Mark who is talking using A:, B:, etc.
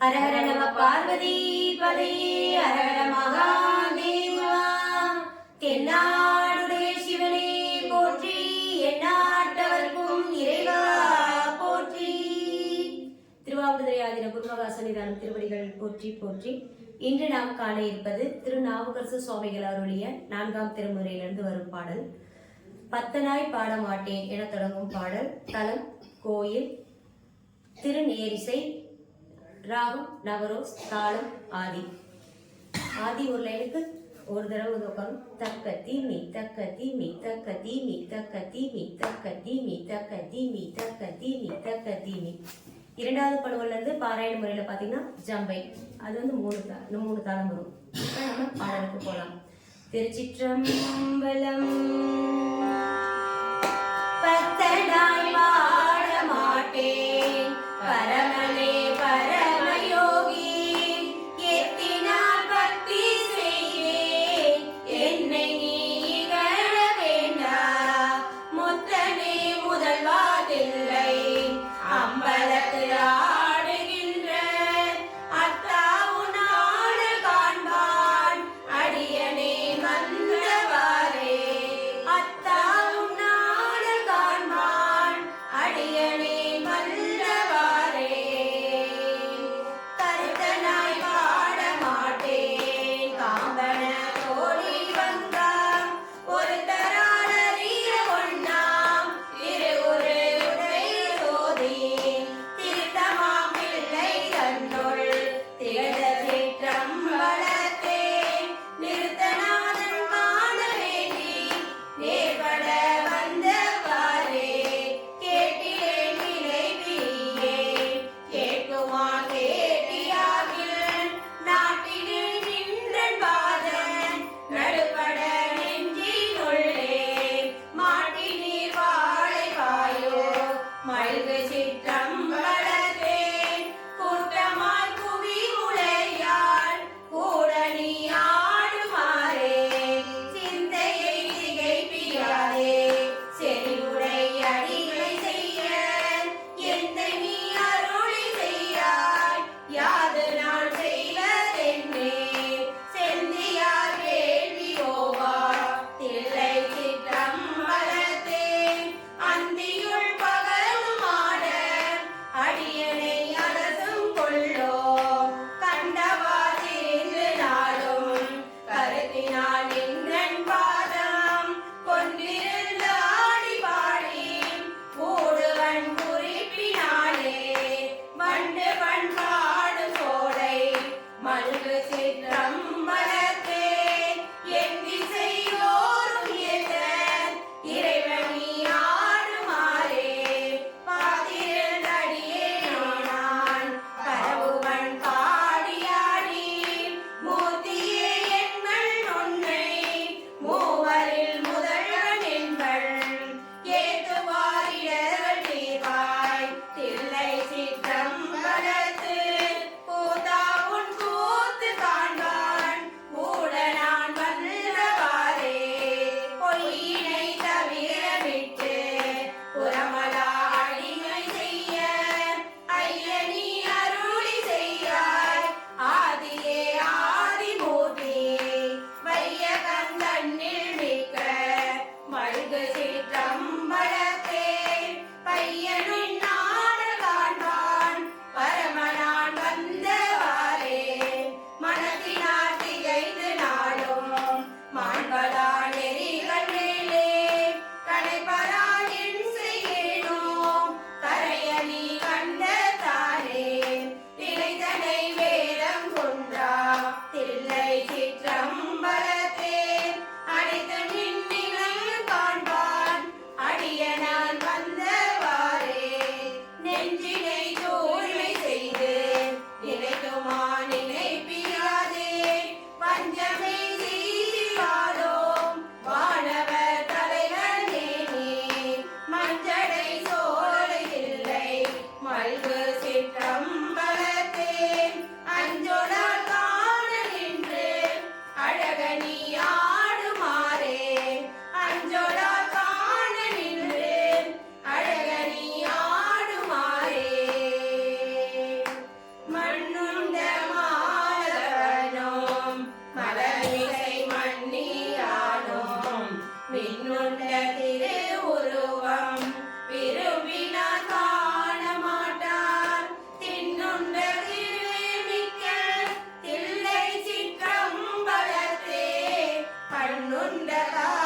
A: ஹரஹர நம பார்வதி பதே ஹரஹர மகாதேவா. தென்னாடுடைய சிவனே போற்றி, எந்நாட்டவர்க்கும் இறைவா போற்றி. திருவாவடுதுறை ஆதீன குருமகா சன்னிதானம் திருவடிகள் போற்றி போற்றி. இன்று நாம் காண இருப்பது திருநாவுக்கரசு சுவாமிகள் அருளிய 4ஆம் திருமுறையிலிருந்து வரும் பாடல். பத்தனாய் பாட மாட்டேன் என தொடங்கும் பாடல். தலம் கோயில், திருநேரிசை, ராகம் நவரோஸ், தாளம் ஆதி. ஆதி ஒரு லைனுக்கு ஒரு தடவை உட்காரும். தக்க தீமி தக்க தீமி தக்க தீமி தக்க தீமி தக்க தீமி தக்க தீமி தக்க தீமி தக்க தீமி. இரண்டாவது படுவல்ல இருந்து பாராயண முறையில பாத்தீங்கன்னா ஜம்பை, அது வந்து மூணு தாளம் வரும். நம்ம பாடலுக்கு போலாம். திருச்சிற்றம்பலம். பத்தனாய் பாட மாட்டேன் பரமனே பரமயோகி, எத்தினால் பக்தி செய்வேன் என்னை நீ இகழ வேண்டா. முத்தனே முதல்வா தில்லை அம்பலத்து ஆடுகின்ற அத்தாவுன் ஆடு காண்பான் அடியனே வந்தவாறே. அத்தாவுன் ஆடு காண்பான்
B: கொண்ட